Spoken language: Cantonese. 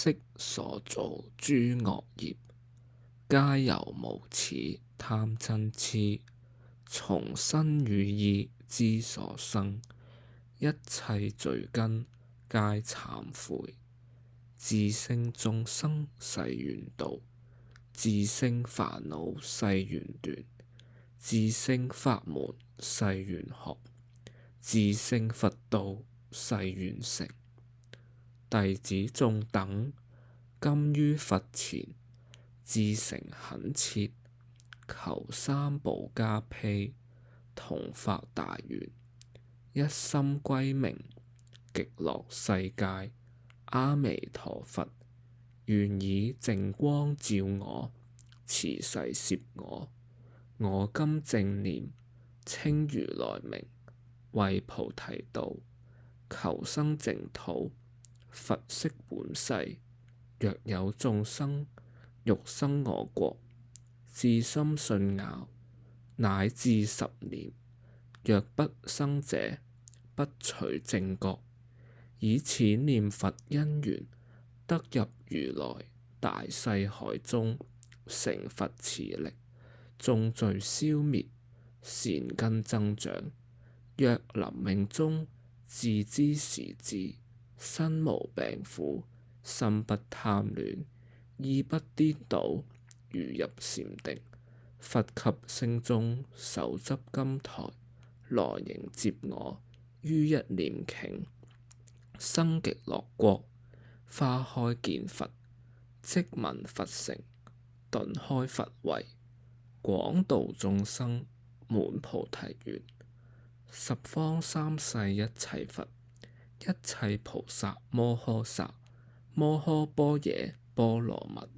昔所造諸惡業，皆由無始貪嗔癡，從身語意之所生，一切罪根皆懺悔。自性眾生誓願度，自性煩惱誓願斷，自性法門誓願學，自性佛道誓願成。弟子眾等今於佛前，至誠懇切，求三寶加被，同發大願，一心歸命極樂世界。阿彌陀佛，願以淨光照我，持世攝我。我今正念，稱如來名，為菩提道，求生淨土。佛昔本世，若有眾生欲生我國，至心信拗，乃至10念，若不生者，不取正覺。以此念佛因緣，得入如來大誓海中，成佛持力，眾罪消滅，善根增長。若臨命終，自知時至，身無病苦，心不貪戀，意不顛倒，如入禪定。佛及聖眾手執金台，來迎接我，於一念頃，生極樂國，花開見佛，即聞佛成，頓開佛慧，廣度眾生，滿菩提願。十方三世一切佛，一切菩薩摩訶薩，摩訶般若波羅蜜，